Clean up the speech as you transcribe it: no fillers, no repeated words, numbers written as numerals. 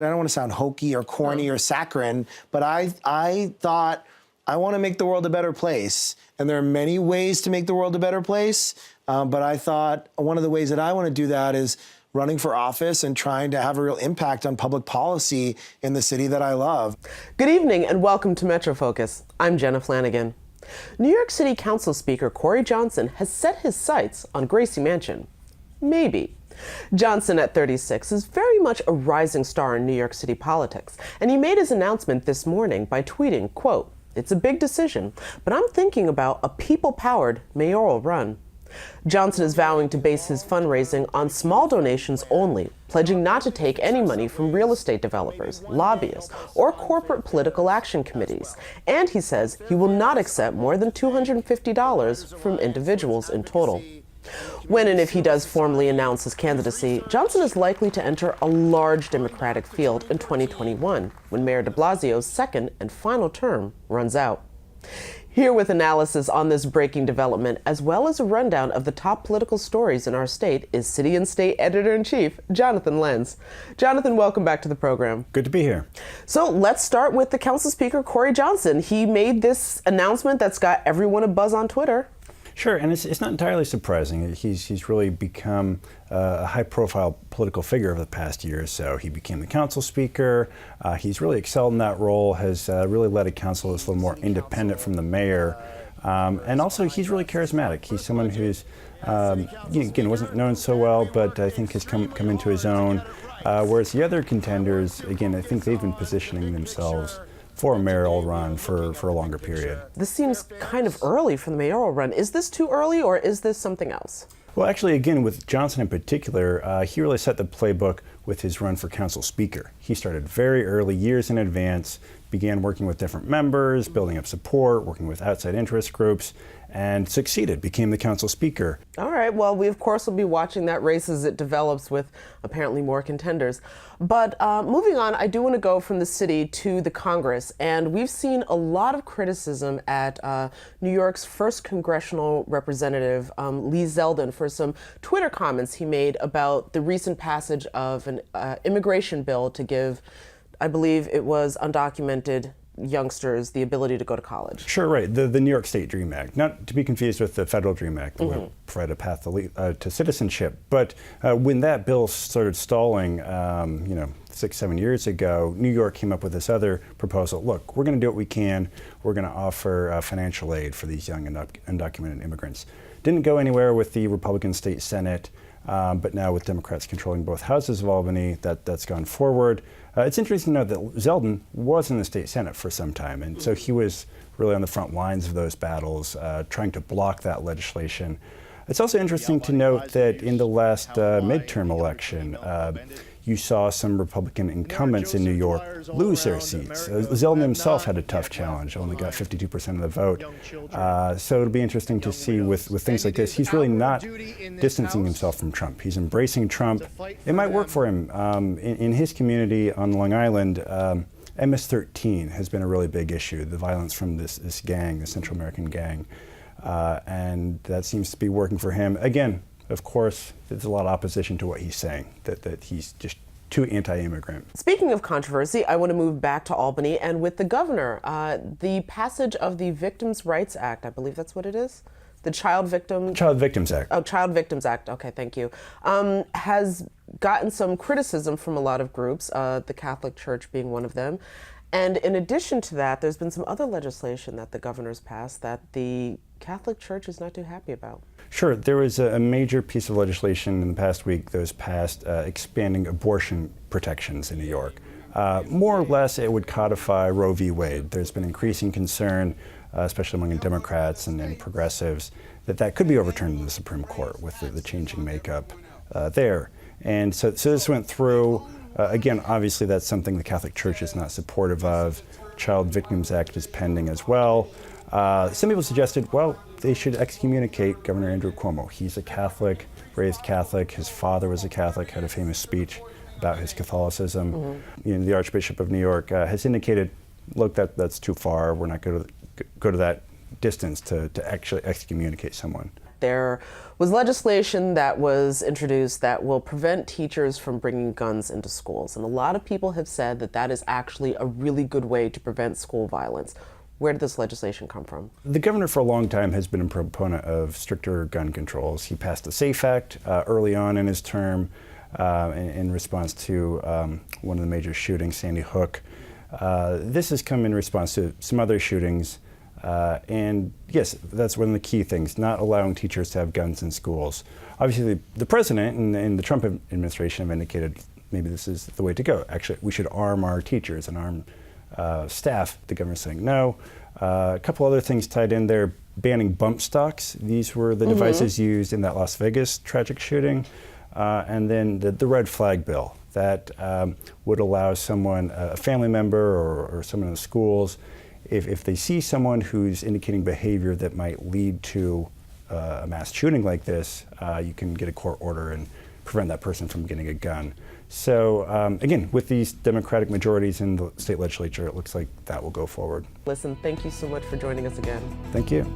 I don't want to sound hokey or corny or saccharine, but I thought I want to make the world a better place. And there are many ways to make the world a better place. But I thought one of the ways that I want to do that is running for office and trying to have a real impact on public policy in the city that I love. Good evening and welcome to Metro Focus. I'm Jenna Flanagan. New York City Council Speaker Corey Johnson has set his sights on Gracie Mansion. Maybe. Johnson, at 36, is very much a rising star in New York City politics, and he made his announcement this morning by tweeting, quote, "It's a big decision, but I'm thinking about a people-powered mayoral run." Johnson is vowing to base his fundraising on small donations only, pledging not to take any money from real estate developers, lobbyists, or corporate political action committees. And he says he will not accept more than $250 from individuals in total. When and if he does formally announce his candidacy, Johnson is likely to enter a large Democratic field in 2021, when Mayor de Blasio's second and final term runs out. Here with analysis on this breaking development, as well as a rundown of the top political stories in our state, is City and State Editor-in-Chief, Jonathan Lenz. Jonathan, welcome back to the program. Good to be here. So let's start with the Council Speaker, Corey Johnson. He made this announcement that's got everyone abuzz on Twitter. Sure, and it's not entirely surprising. He's really become a high-profile political figure over the past year or so. He became the council speaker. He's really excelled in that role, has really led a council that's a little more independent from the mayor. And also, he's really charismatic. He's someone who's, again, wasn't known so well, but I think has come into his own. Whereas the other contenders, again, I think they've been positioning themselves for a mayoral run for a longer period. This seems kind of early for the mayoral run. Is this too early, or is this something else? Well, actually, again, with Johnson in particular, he really set the playbook with his run for council speaker. He started very early, years in advance, began working with different members, building up support, working with outside interest groups, and succeeded, became the council speaker. All right, well, we of course will be watching that race as it develops with apparently more contenders. But moving on, I do want to go from the city to the Congress, and we've seen a lot of criticism at New York's first congressional representative, Lee Zeldin, for some Twitter comments he made about the recent passage of an immigration bill to give, I believe it was undocumented youngsters the ability to go to college. Sure, right. The New York State Dream Act, not to be confused with the Federal Dream Act that will provide a path to citizenship. But when that bill started stalling, 6-7 years ago, New York came up with this other proposal. Look, we're going to do what we can. We're going to offer financial aid for these young undocumented immigrants. Didn't go anywhere with the Republican State Senate, but now with Democrats controlling both houses of Albany, that's gone forward. It's interesting to note that Zeldin was in the state Senate for some time, and so he was really on the front lines of those battles, trying to block that legislation. It's also interesting to note that in the last midterm election, you saw some Republican incumbents in New York lose their seats. Zeldin himself had a tough challenge, only got 52% of the vote. So it'll be interesting to see with things like this. He's really not distancing himself from Trump. He's embracing Trump. It might work for him. In his community on Long Island, MS-13 has been a really big issue, the violence from this gang, the Central American gang. And that seems to be working for him. Again, of course, there's a lot of opposition to what he's saying, that he's just too anti-immigrant. Speaking of controversy, I want to move back to Albany and with the governor. The passage of the Victims' Rights Act, I believe that's what it is? The Child Victims Act. Oh, Child Victims Act. Okay, thank you. Has gotten some criticism from a lot of groups, the Catholic Church being one of them. And in addition to that, there's been some other legislation that the governor's passed that the Catholic Church is not too happy about. Sure. There was a major piece of legislation in the past week that was passed expanding abortion protections in New York. More or less, it would codify Roe v. Wade. There's been increasing concern, especially among Democrats and progressives, that could be overturned in the Supreme Court with the changing makeup there. And so this went through. Again, obviously, that's something the Catholic Church is not supportive of. Child Victims Act is pending as well. Some people suggested, well, they should excommunicate Governor Andrew Cuomo. He's a Catholic, raised Catholic. His father was a Catholic, had a famous speech about his Catholicism. The Archbishop of New York has indicated, look, that's too far. We're not going to go to that distance to actually excommunicate someone. there was legislation that was introduced that will prevent teachers from bringing guns into schools. And a lot of people have said that that is actually a really good way to prevent school violence. Where did this legislation come from? The governor for a long time has been a proponent of stricter gun controls. He passed the SAFE Act early on in his term in response to one of the major shootings, Sandy Hook. This has come in response to some other shootings. And yes, that's one of the key things, not allowing teachers to have guns in schools. Obviously, the president and the Trump administration have indicated maybe this is the way to go. Actually, we should arm our teachers and arm staff. The governor's saying no. A couple other things tied in there, banning bump stocks. These were the devices used in that Las Vegas tragic shooting. And then the red flag bill that would allow someone, a family member or someone in the schools, if they see someone who's indicating behavior that might lead to a mass shooting like this, you can get a court order and prevent that person from getting a gun. So again, with these Democratic majorities in the state legislature, it looks like that will go forward. Listen, thank you so much for joining us again. Thank you.